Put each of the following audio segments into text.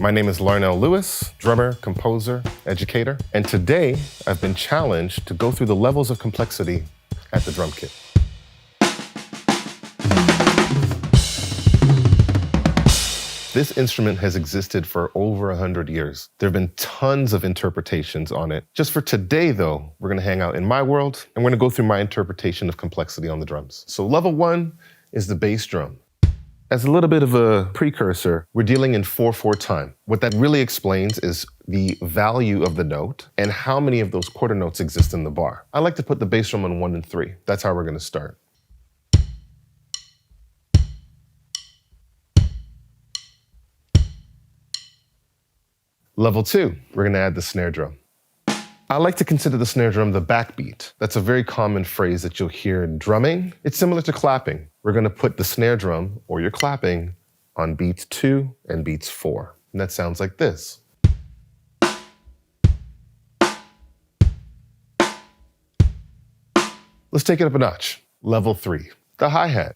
My name is LARNELL Lewis, drummer, composer, educator, and today I've been challenged to go through the levels of complexity at the drum kit. This instrument has existed for over 100 years. There have been tons of interpretations on it. Just for today, though, we're gonna hang out in my world, and we're gonna go through my interpretation of complexity on the drums. So level 1 is the bass drum. As a little bit of a precursor, we're dealing in 4/4 time. What that really explains is the value of the note and how many of those quarter notes exist in the bar. I like to put the bass drum on 1 and 3. That's how we're gonna start. Level 2, we're gonna add the snare drum. I like to consider the snare drum the backbeat. That's a very common phrase that you'll hear in drumming. It's similar to clapping. We're gonna put the snare drum, or your clapping, on beats 2 and beats 4. And that sounds like this. Let's take it up a notch. Level 3, the hi-hat.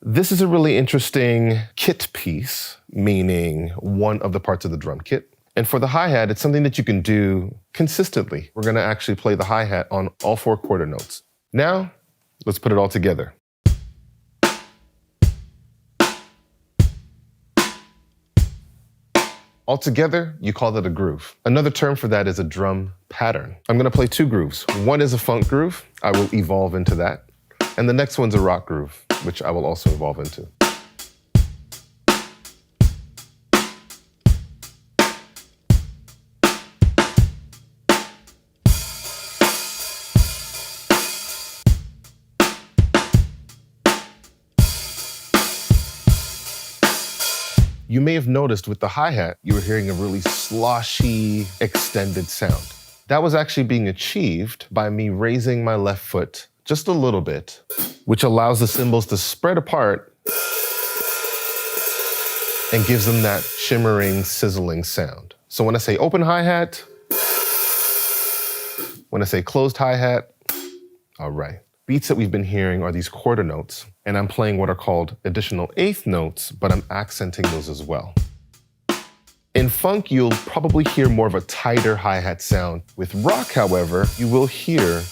This is a really interesting kit piece, meaning one of the parts of the drum kit. And for the hi-hat, it's something that you can do consistently. We're gonna actually play the hi-hat on all 4 quarter notes. Now, let's put it all together. Altogether, you call that a groove. Another term for that is a drum pattern. I'm gonna play 2 grooves. One is a funk groove. I will evolve into that. And the next one's a rock groove, which I will also evolve into. You may have noticed with the hi-hat, you were hearing a really sloshy, extended sound. That was actually being achieved by me raising my left foot just a little bit, which allows the cymbals to spread apart and gives them that shimmering, sizzling sound. So when I say open hi-hat, when I say closed hi-hat, all right. Beats that we've been hearing are these quarter notes, and I'm playing what are called additional eighth notes, but I'm accenting those as well. In funk, you'll probably hear more of a tighter hi-hat sound. With rock, however, you will hear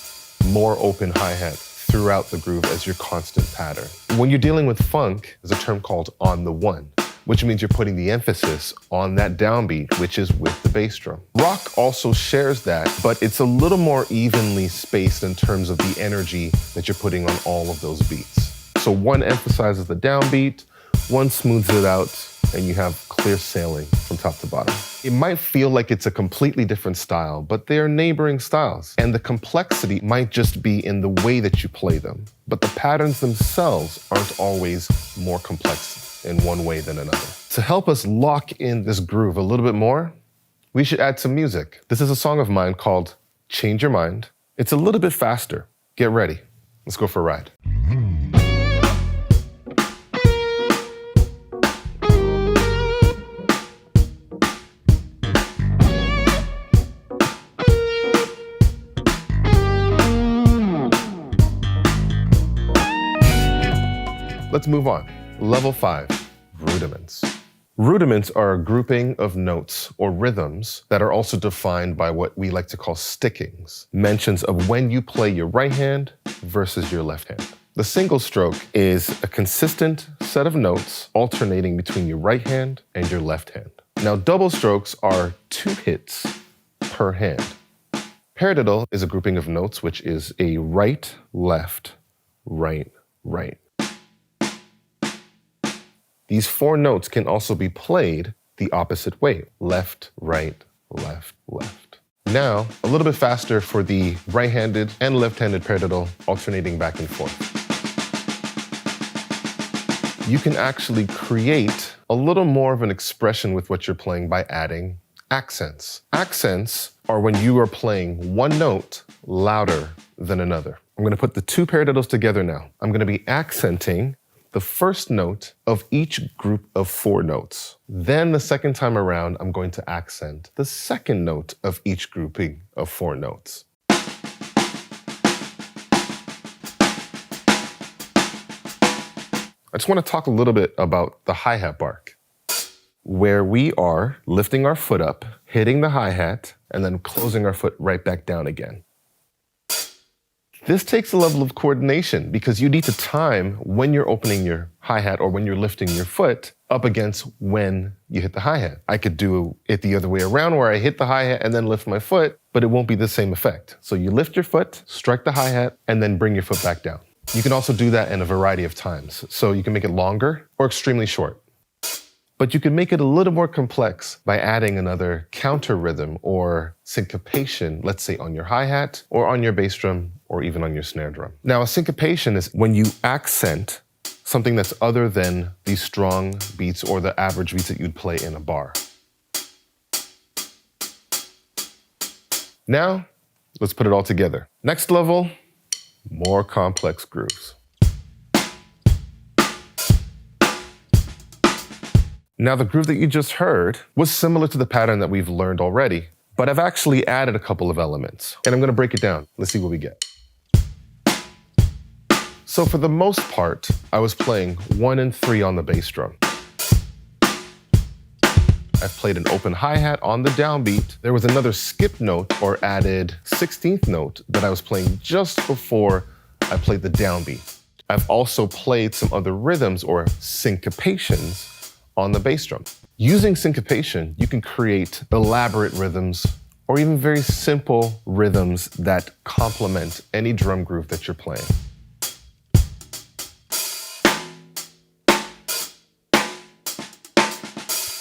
more open hi-hat throughout the groove as your constant pattern. When you're dealing with funk, there's a term called on the one, which means you're putting the emphasis on that downbeat, which is with the bass drum. Rock also shares that, but it's a little more evenly spaced in terms of the energy that you're putting on all of those beats. So one emphasizes the downbeat, one smooths it out, and you have clear sailing from top to bottom. It might feel like it's a completely different style, but they are neighboring styles. And the complexity might just be in the way that you play them. But the patterns themselves aren't always more complex in one way than another. To help us lock in this groove a little bit more, we should add some music. This is a song of mine called Change Your Mind. It's a little bit faster. Get ready. Let's go for a ride. Let's move on. Level 5, rudiments. Rudiments are a grouping of notes or rhythms that are also defined by what we like to call stickings, mentions of when you play your right hand versus your left hand. The single stroke is a consistent set of notes alternating between your right hand and your left hand. Now, double strokes are 2 hits per hand. Paradiddle is a grouping of notes which is a right, left, right, right. These 4 notes can also be played the opposite way, left, right, left, left. Now, a little bit faster for the right-handed and left-handed paradiddle, alternating back and forth. You can actually create a little more of an expression with what you're playing by adding accents. Accents are when you are playing one note louder than another. I'm gonna put the 2 paradiddles together now. I'm gonna be accenting the first note of each group of 4 notes. Then the second time around, I'm going to accent the second note of each grouping of 4 notes. I just want to talk a little bit about the hi-hat bark. where we are lifting our foot up, hitting the hi-hat, and then closing our foot right back down again. This takes a level of coordination because you need to time when you're opening your hi-hat or when you're lifting your foot up against when you hit the hi-hat. I could do it the other way around where I hit the hi-hat and then lift my foot, but it won't be the same effect. So you lift your foot, strike the hi-hat, and then bring your foot back down. You can also do that in a variety of times. So you can make it longer or extremely short. But you can make it a little more complex by adding another counter rhythm or syncopation, let's say on your hi-hat or on your bass drum or even on your snare drum. Now, a syncopation is when you accent something that's other than these strong beats or the average beats that you'd play in a bar. Now, let's put it all together. Next level, more complex grooves. Now, the groove that you just heard was similar to the pattern that we've learned already, but I've actually added a couple of elements, and I'm gonna break it down. Let's see what we get. So for the most part, I was playing 1 and 3 on the bass drum. I've played an open hi-hat on the downbeat. There was another skip note or added 16th note that I was playing just before I played the downbeat. I've also played some other rhythms or syncopations on the bass drum. Using syncopation, you can create elaborate rhythms or even very simple rhythms that complement any drum groove that you're playing.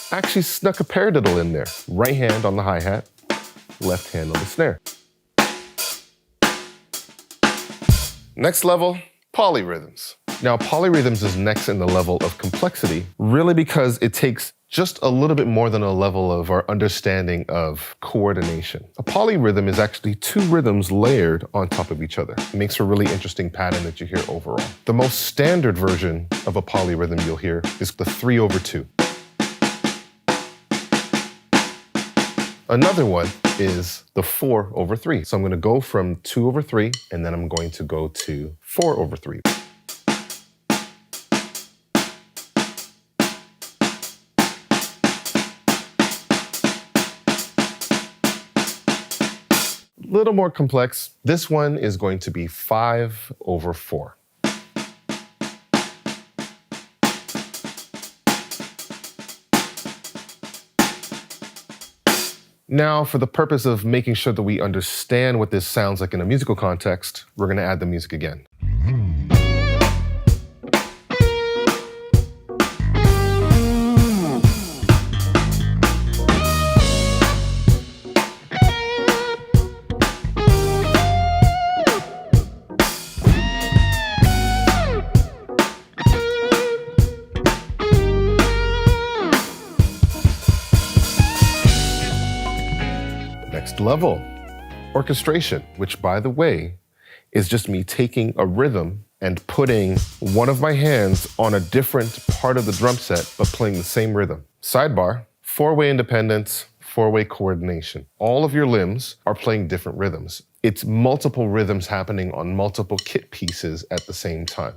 I actually snuck a paradiddle in there. Right hand on the hi-hat, left hand on the snare. Next level, polyrhythms. Now, polyrhythms is next in the level of complexity, really because it takes just a little bit more than a level of our understanding of coordination. A polyrhythm is actually 2 rhythms layered on top of each other. It makes for a really interesting pattern that you hear overall. The most standard version of a polyrhythm you'll hear is the 3/2. Another one is the 4/3. So I'm gonna go from 2/3, and then I'm going to go to 4/3. Little more complex. This one is going to be 5/4. Now, for the purpose of making sure that we understand what this sounds like in a musical context, we're gonna add the music again. Next level, orchestration, which, by the way, is just me taking a rhythm and putting one of my hands on a different part of the drum set, but playing the same rhythm. Sidebar, 4-way independence, 4-way coordination. All of your limbs are playing different rhythms. It's multiple rhythms happening on multiple kit pieces at the same time.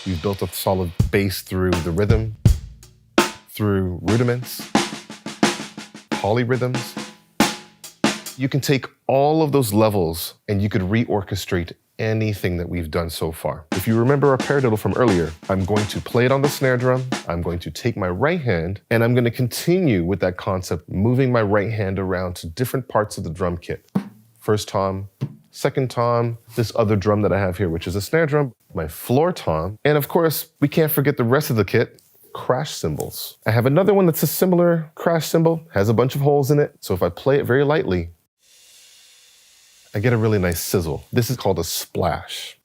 We've built a solid base through the rhythm, through rudiments, polyrhythms. You can take all of those levels and you could reorchestrate anything that we've done so far. If you remember our paradiddle from earlier, I'm going to play it on the snare drum, I'm going to take my right hand, and I'm going to continue with that concept, moving my right hand around to different parts of the drum kit. First tom, second tom, this other drum that I have here, which is a snare drum, my floor tom, and of course, we can't forget the rest of the kit, crash cymbals. I have another one that's a similar crash cymbal, has a bunch of holes in it, so if I play it very lightly, I get a really nice sizzle. This is called a splash.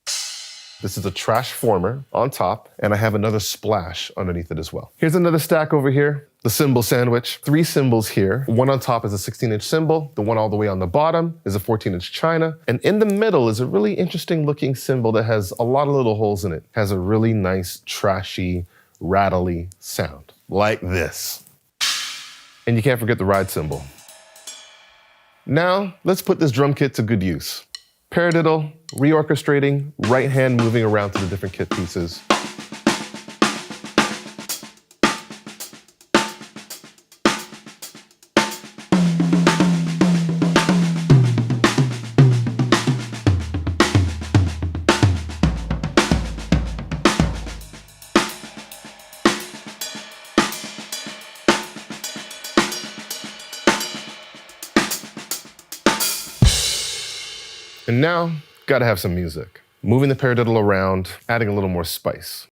This is a trash former on top, and I have another splash underneath it as well. Here's another stack over here, the cymbal sandwich. 3 cymbals here. One on top is a 16-inch cymbal. The one all the way on the bottom is a 14-inch china. And in the middle is a really interesting looking cymbal that has a lot of little holes in it. Has a really nice, trashy, rattly sound. like this. And you can't forget the ride cymbal. Now, let's put this drum kit to good use. Paradiddle, reorchestrating, right hand moving around to the different kit pieces. And now, gotta have some music. Moving the paradiddle around, adding a little more spice.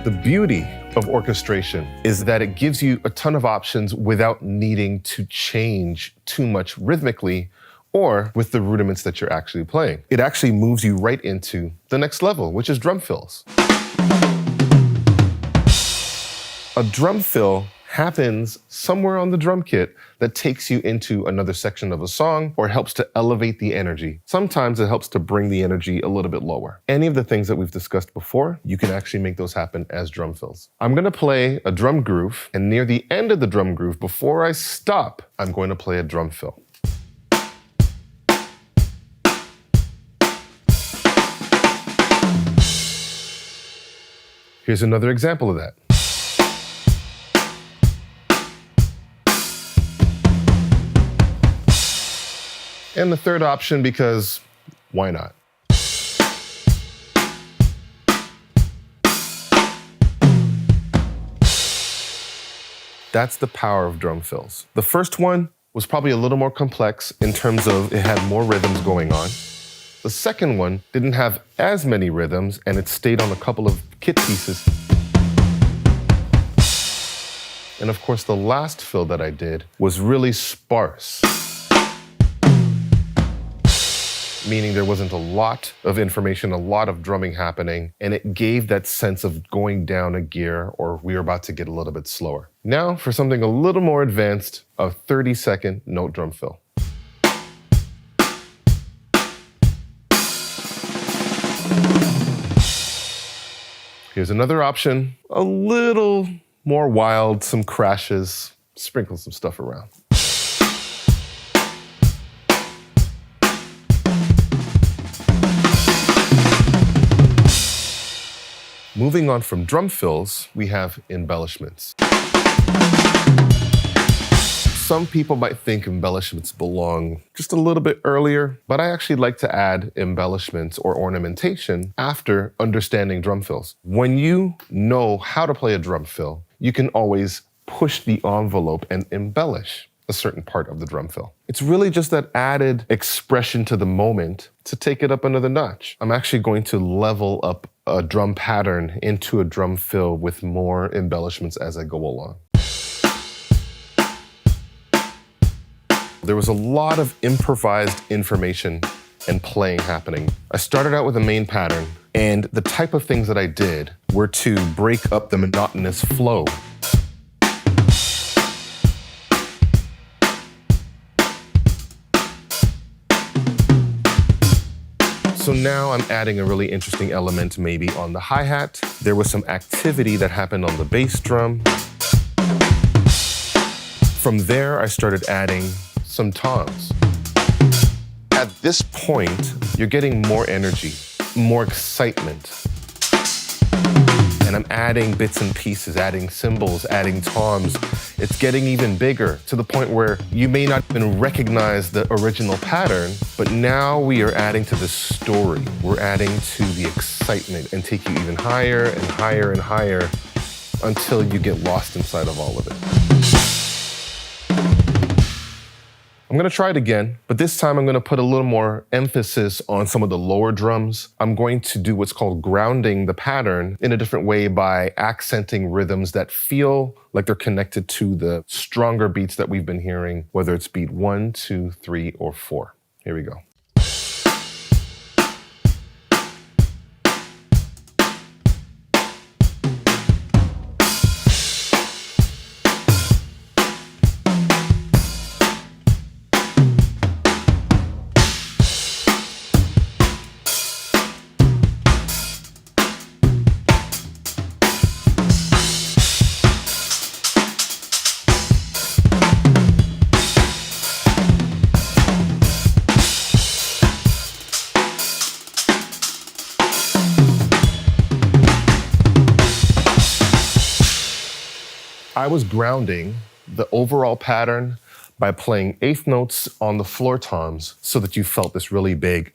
The beauty of orchestration is that it gives you a ton of options without needing to change too much rhythmically or with the rudiments that you're actually playing. It actually moves you right into the next level, which is drum fills. A drum fill happens somewhere on the drum kit that takes you into another section of a song or helps to elevate the energy. Sometimes it helps to bring the energy a little bit lower. Any of the things that we've discussed before, you can actually make those happen as drum fills. I'm gonna play a drum groove, and near the end of the drum groove, before I stop, I'm going to play a drum fill. Here's another example of that. And the third option, because why not? That's the power of drum fills. The first one was probably a little more complex in terms of it had more rhythms going on. The second one didn't have as many rhythms and it stayed on a couple of kit pieces. And of course, the last fill that I did was really sparse, meaning there wasn't a lot of information, a lot of drumming happening, and it gave that sense of going down a gear or we were about to get a little bit slower. Now for something a little more advanced, a 30-second note drum fill. Here's another option, a little more wild, some crashes, sprinkle some stuff around. Moving on from drum fills, we have embellishments. Some people might think embellishments belong just a little bit earlier, but I actually like to add embellishments or ornamentation after understanding drum fills. When you know how to play a drum fill, you can always push the envelope and embellish a certain part of the drum fill. It's really just that added expression to the moment to take it up another notch. I'm actually going to level up a drum pattern into a drum fill with more embellishments as I go along. There was a lot of improvised information and playing happening. I started out with a main pattern, and the type of things that I did were to break up the monotonous flow. So now I'm adding a really interesting element maybe on the hi-hat. There was some activity that happened on the bass drum. From there, I started adding some toms. At this point, you're getting more energy, more excitement. And I'm adding bits and pieces, adding cymbals, adding toms. It's getting even bigger to the point where you may not even recognize the original pattern, but now we are adding to the story. We're adding to the excitement and take you even higher and higher and higher until you get lost inside of all of it. I'm gonna try it again, but this time I'm gonna put a little more emphasis on some of the lower drums. I'm going to do what's called grounding the pattern in a different way by accenting rhythms that feel like they're connected to the stronger beats that we've been hearing, whether it's beat 1, 2, 3, or 4. Here we go. I was grounding the overall pattern by playing eighth notes on the floor toms so that you felt this really big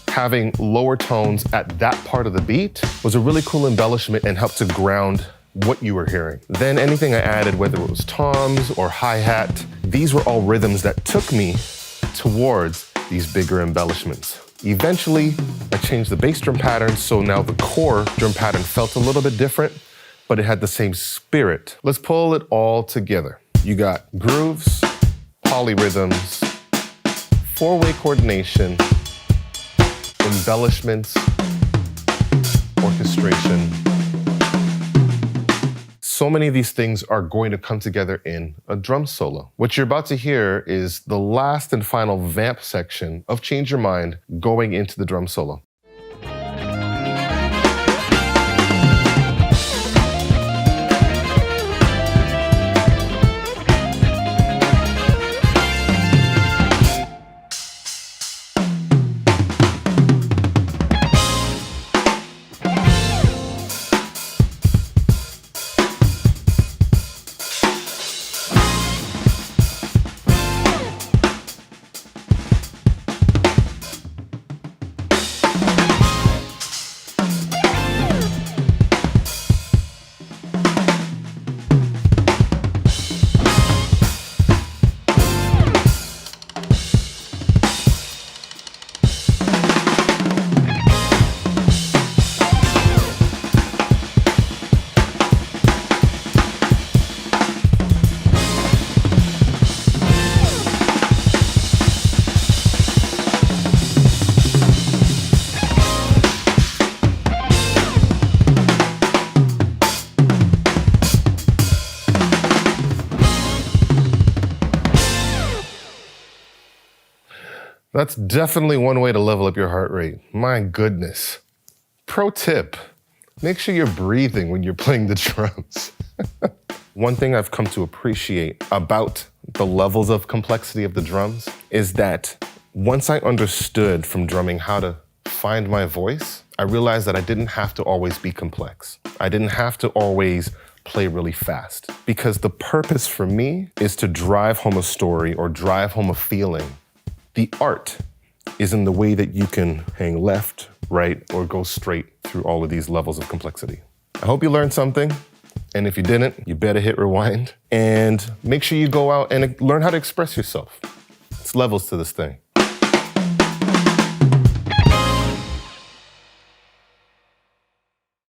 Having lower tones at that part of the beat was a really cool embellishment and helped to ground what you were hearing. Then anything I added, whether it was toms or hi-hat, these were all rhythms that took me towards these bigger embellishments. Eventually, I changed the bass drum pattern, so now the core drum pattern felt a little bit different, but it had the same spirit. Let's pull it all together. You got grooves, polyrhythms, four-way coordination, embellishments, orchestration. So many of these things are going to come together in a drum solo. What you're about to hear is the last and final vamp section of Change Your Mind going into the drum solo. That's definitely one way to level up your heart rate. My goodness. Pro tip, make sure you're breathing when you're playing the drums. One thing I've come to appreciate about the levels of complexity of the drums is that once I understood from drumming how to find my voice, I realized that I didn't have to always be complex. I didn't have to always play really fast, because the purpose for me is to drive home a story or drive home a feeling. The art is in the way that you can hang left, right, or go straight through all of these levels of complexity. I hope you learned something. And if you didn't, you better hit rewind and make sure you go out and learn how to express yourself. It's levels to this thing.